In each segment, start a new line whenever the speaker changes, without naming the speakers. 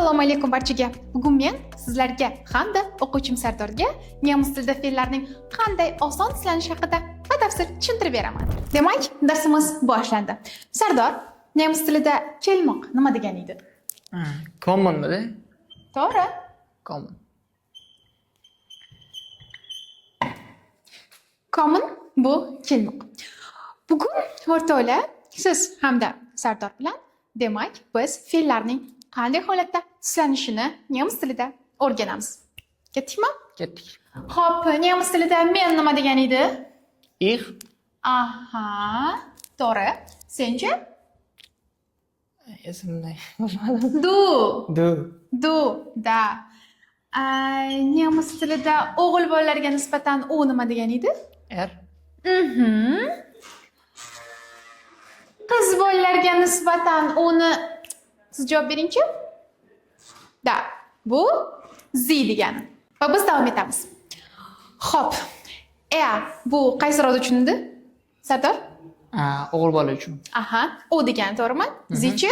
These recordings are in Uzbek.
Assalomu alaykum barchaga. Bugun men sizlarga hamda o'quvchim Sardorga nemis tilida fe'llarning qanday oson tiklanishi haqida batafsil tushuntirib beraman. Demak, darsimiz boshlandi. Sardor, nemis tilida kelmoq nima degani edi?
Kommenmidi?
To'g'ri.
Kommen.
Kommen bu kelmoq. Bugun o'rtoqlar, siz hamda Sardor bilan demak, biz fe'llarning qanday holatda tiklanishini nemis tilida o'rganamiz. Ketdikmi?
Ketdik.
Xo'p, nemis tilida men nima degan edi?
Ich,
Aha, to'g'ri. Senchi?
esimda.
Du,
Du.
da. Nemis tilida o'g'il bolalarga nisbatan u nima degan edi?
Er.
Qiz bolalarga nisbatan uni siz javob beringchi? Da, bu zi degani. Va biz davom etamiz. Xo'p. Bu qaysi rod uchun edi? Sardor?
O'g'il bola uchun.
Aha, u degani, to'g'rimi? Zichi?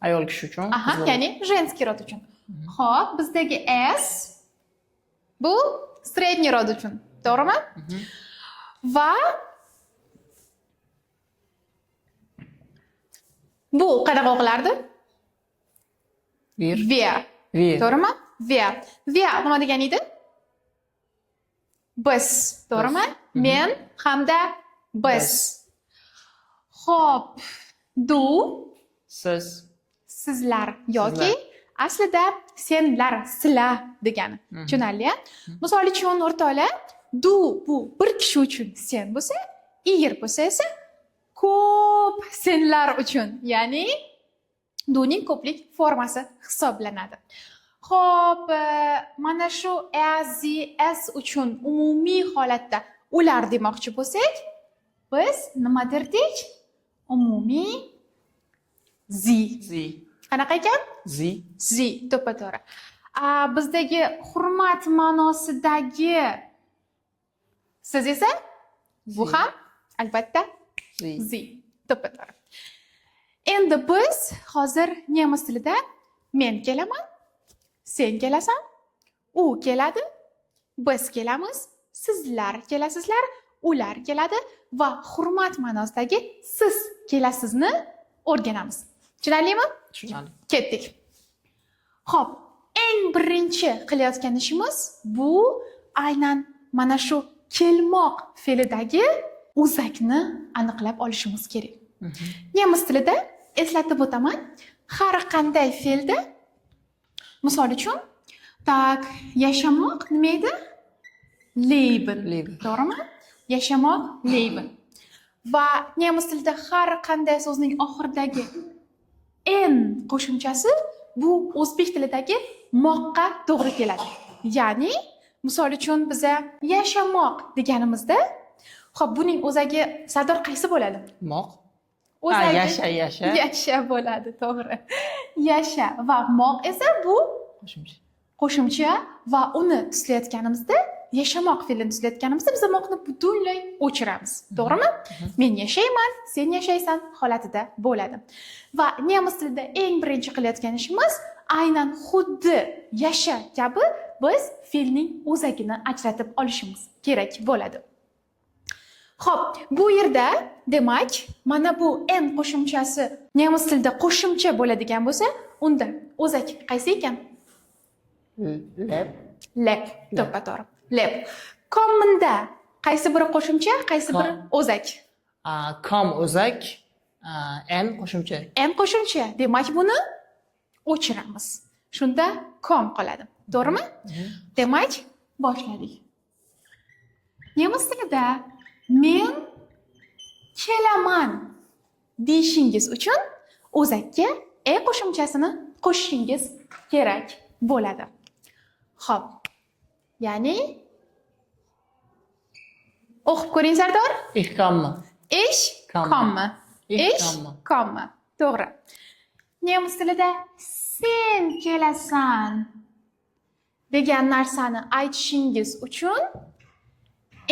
Ayol kishi uchun.
Aha, ya'ni женский rod uchun. Xo'p, bizdagi s bu средний rod uchun, to'g'rimi? Va bu qanaqa o'qilardi?
Bir.
Ver.
Ver.
To'g'rimi? Ver. Ver nima degan edi? Biz, to'g'rimi? Men hamda biz. Xo'p, du
Siz.
sizlar yoki aslida senlar, sizlar degani. Tushunarli? Misol uchun o'rtoqlar, du bu bir kishi uchun sen bo'lsa, ir bo'lsa esa ko'p senlar uchun, ya'ni duning ko'plik formasi hisoblanadi. Xo'p, mana shu s uchun umumiy holatda ular demoqchi bo'lsak, biz nima derdik? Umumiy zi.
Zi.
Qanaqa ekan?
Zi.
Zi, to'ppa-to'g'ri. Bizdagi hurmat ma'nosidagi siz esa bu ham albatta
Zi.
zi, to'ppa-to'g'ri. Endi biz hozir nemis tilida men kelaman, sen kelasan, u keladi, biz kelamiz, sizlar kelasizlar, ular keladi va hurmat ma'nosidagi siz kelasizni o'rganamiz. Tushunarlimi?
Tushunarli.
Ketdik. Xo'p, eng birinchi qilayotgan ishimiz bu aynan mana shu kelmoq fe'lidagi o'zakni aniqlab olishimiz kerak. Nemis tilida eslatib o'taman, har qanday fe'lda misol uchun, tak, yashamoq nima edi? Leben.
Leben.
To'g'rimi? Yashamoq leben. Va nemis tilida har qanday so'zning oxiridagi en qo'shimchasi bu o'zbek tilidagi moqqa to'g'ri keladi. Ya'ni, misol uchun biza yashamoq deganimizda, xo'p, buning o'zagi Sardor qaysi bo'ladi?
Moq.
O'zagi
Yasha.
Yasha bo'ladi, to'g'ri. Yasha va moq esa bu
Qo'shimcha.
qo'shimcha va uni tuzlayotganimizda, yashamoq fe'lini tuzlayotganimizda biz moqni butunlay o'chiramiz. To'g'rimi? Men yashayman, sen yashaysan holatida bo'ladi. Va nemis tilida eng birinchi qilayotgan ishimiz aynan xuddi yasha kabi biz fe'lning o'zagini ajratib olishimiz kerak bo'ladi. Xo'p, bu yerda demak, mana bu en qo'shimchasi nemis tilida qo'shimcha bo'ladigan bo'lsa, unda o'zak qaysi ekan?
Lab.
Lab, to'ppa-to'g'ri. Lab. Kommenda qaysi biri qo'shimcha, qaysi biri o'zak?
Kom o'zak, en qo'shimcha.
En qo'shimcha. Demak, buni o'chiramiz. Shunda kom qoladi. To'g'rimi? Demak, boshladik. Nemis tilida men kelaman deyishingiz uchun o'zakka qo'shimchasini qo'shishingiz kerak bo'ladi. Xo'p. Ya'ni o'qib ko'ring Sardor.
Ich komme.
Ich
Komme.
komme.
Ich
Ich
komme.
komme. To'g'ri. Nemis tilida sen kelasan degan narsani aytishingiz uchun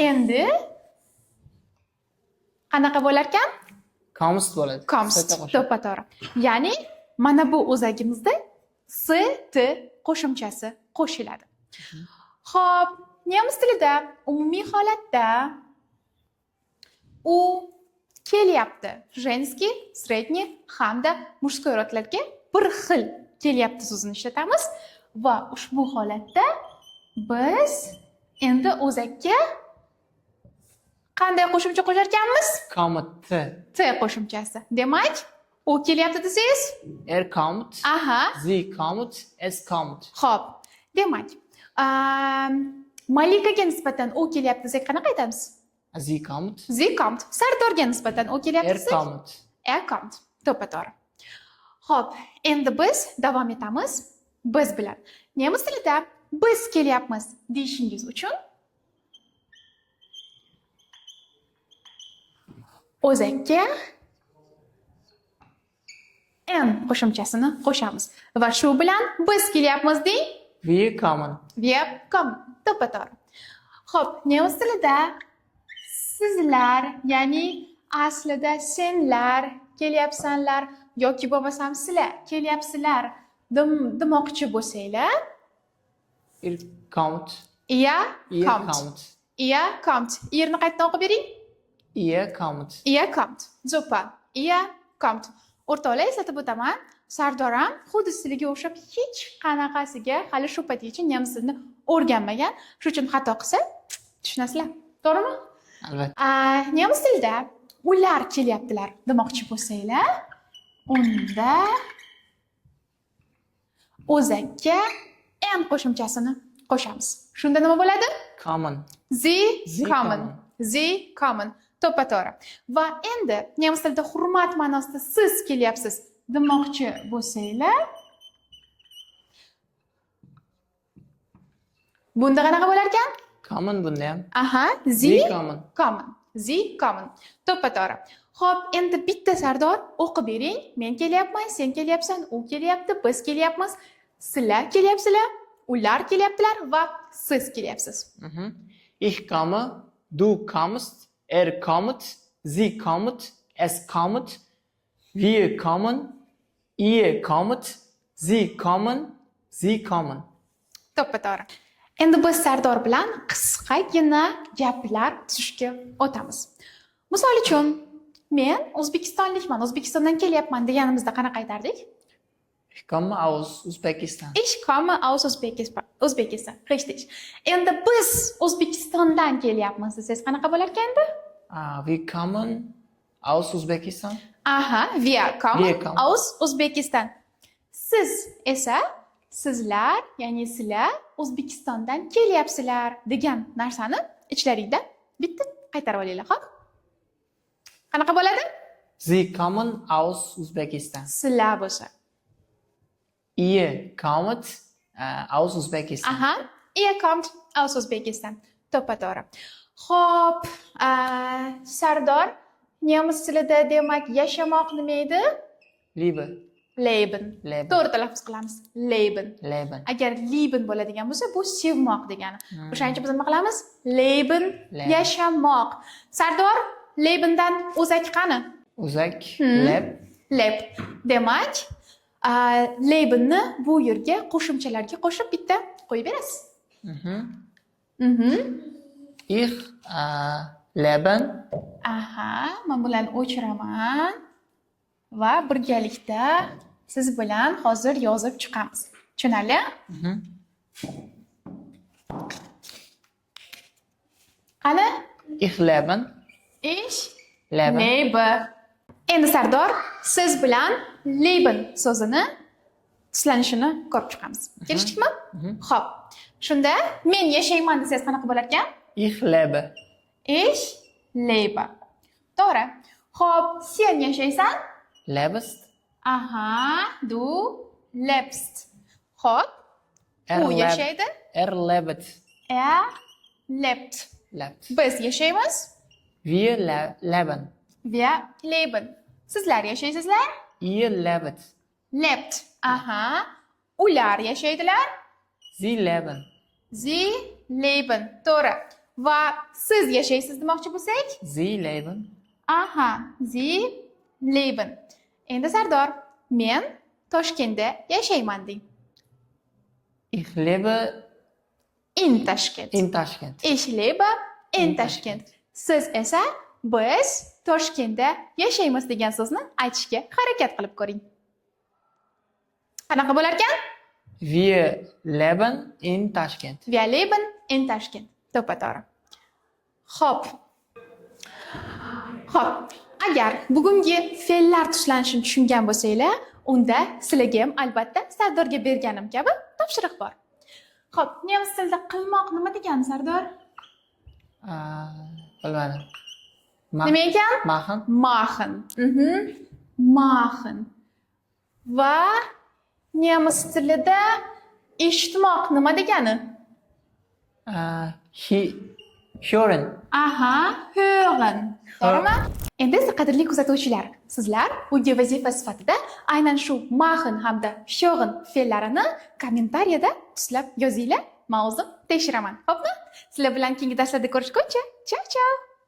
endi qanaqa bo'lar ekan?
Kommst bo'ladi.
Kommst, to'ppa-to'g'ri. Ya'ni mana bu o'zagimizda st qo'shimchasi qo'shiladi. Xo'p, nemis tilida umumiy holatda u kelyapti. Женский, средний hamda мужской rodlarga bir xil kelyapti so'zini ishlatamiz va ushbu holatda biz endi o'zakka qanday qo'shimcha qo'shar ekanmiz?
Kommt.
T qo'shimchasi. Demak, u kelyapti desangiz,
Kommt.
aha,
Sie kommt. Es kommt.
xo'p. Demak, Malikaga nisbatan u kelyapti desak qanaqa aytamiz?
Sie kommt.
Sie kommt. Sardorga nisbatan u kelyapti desak,
Kommt.
kommt. To'g'ri. Xo'p, endi biz davom etamiz biz bilan. Nemis tilida biz kelyapmiz deyishingiz uchun o'zakka n qo'shimchasini qo'shamiz va shu bilan biz kelyapmiz deng.
Wir kommen.
Wir kommen. To'g'ri. Xo'p, nemis tilida sizlar, ya'ni aslida senlar kelyapsanlar yoki bo'lmasam sizlar kelyapsizlar demoqchi bo'lsanglar,
Ihr kommt.
ihr
Ihr
kommt.
kommt.
Ihr kommt. Yerni qaytadan o'qib bering.
Ihr kommt.
Ihr kommt. Super. Ihr kommt. O'rtoqlar, eslatib o'taman. Sardor ham xuddi sizlarga o'xshab hech qanaqasiga hali shu paytgacha nemis tilini o'rganmagan. Shuning uchun xato qilsa, tushunasizlar. To'g'rimi?
Albatta.
Nemis tilida ular kelyaptilar demoqchi bo'lsanglar, unda o'zakka n qo'shimchasini qo'shamiz. Shunda nima bo'ladi?
Kommen.
Sie
Sie
kommen.
kommen.
Sie kommen. To'g'ri. Va endi nemis tilida hurmat ma'nosida siz kelyapsiz demoqchi bo'lsanglar, bunda qanaqa bo'lar ekan?
Kommen bunda ham.
Aha,
Sie kommen.
kommen. Sie kommen. To'g'ri. Xo'p, endi bitta Sardor o'qib bering. Men kelyapman, sen kelyapsan, u kelyapti, biz kelyapmiz, sizlar kelyapsizlar, ular kelyaptilar va siz kelyapsiz.
Ich komme. Du kommst. Kommt. Sie kommt. Es kommt. Wir kommen. Ihr kommt. Sie kommen. Sie kommen.
To'g'ri. Endi biz Sardor bilan qisqagina gaplar tuzishga o'tamiz. Misol uchun, men O'zbekistonlikman, O'zbekistondan kelyapman deganimizda qanaqa aytardik?
Ich komme aus Usbekistan.
Ich komme aus O'zbekiston. Richtig. Endi biz O'zbekistondan kelyapmiz desangiz qanaqa bo'lar ekan?
Wir kommen aus Usbekistan.
Aha, wir kommen
kommen.
aus O'zbekiston. Siz esa sizlar, ya'ni sizlar O'zbekistondan kelyapsizlar degan narsani ichlaringda bitta qaytarib olinglar, xo'p? Qanaqa bo'ladi?
Sie kommen aus Usbekistan.
Sizlar bo'lsa.
Ihr kommt aus Usbekistan.
Aha, ihr kommt aus O'zbekiston. To'g'ri. Xo'p, Sardor, nemis tilida demak yashamoq nima edi?
Liebe.
Leben.
Leben.
To'g'ri talaffuz qilamiz. Leben.
Leben.
Agar Leben bo'ladigan bo'lsa, bu sevmoq degani. O'shaning uchun biz nima qilamiz? Leben,
Leben.
yashamoq. Sardor, Lebendan o'zak qani?
O'zak. Leb.
Leb. Demak, Lebenni bu yerga qo'shimchalarga qo'shib bitta qo'yib berasiz.
Ich leben.
Aha, men bilan o'chiraman va birgalikda siz bilan hozir yozib chiqamiz. Tushunarli? Qani?
Ich leben.
Ich
Leben.
lebe. Endi Sardor, siz bilan leben so'zini tuslanishini ko'rib chiqamiz. Kelishdikmi? Xo'p. Shunda men yashayman desangiz qanaqa bo'lar ekan?
Ich lebe.
Ich lebe. To'g'ri. Xo'p, sen yashaysan?
Lebst.
Aha, du lebst. Xo'p, u yashaydi?
Lebt.
Lebt.
Lebt.
Biz yashaymiz?
Wir leben.
Wir leben. Sizlar yashaysizlar?
Ihr lebt.
Lebt. Aha. Ular yashaydilar?
Sie leben.
Sie leben. To'g'ri. Va siz yashaysiz demoqchi bo'lsak?
Sie leben.
Aha. Sie leben. Endi Sardor, men Toshkentda yashayman deng.
Ich lebe
in Tashkent.
in Tashkent.
Ich lebe in Tashkent. Siz esa biz Toshkentda yashaymiz degan so'zni aytishga harakat qilib ko'ring. Qanaqa bo'lar ekan?
Wir leben in Tashkent.
Wir leben in Tashkent. To'g'ri. Xo'p. Xo'p, agar bugungi fe'llar tishlanishini tushungan bo'lsanglar, unda sizlarga ham albatta Sardorga berganim kabi topshiriq bor. Xo'p, nemis tilida qilmoq nima degani Sardor?
Bilmadim.
Nima ekan?
Machen.
Machen. Machen. Va nemis tilida eshitmoq nima degani?
Hören.
Aha, hören. To'g'rimi? Endi qadrli kuzatuvchilar, sizlar bunga vazifa sifatida aynan shu machen hamda hören fe'llarini kommentariyada tuslab yozinglar. Men o'zim tekshiraman. Xo'pmi? Sizlar bilan keyingi darslarda ko'rishguncha, ciao ciao.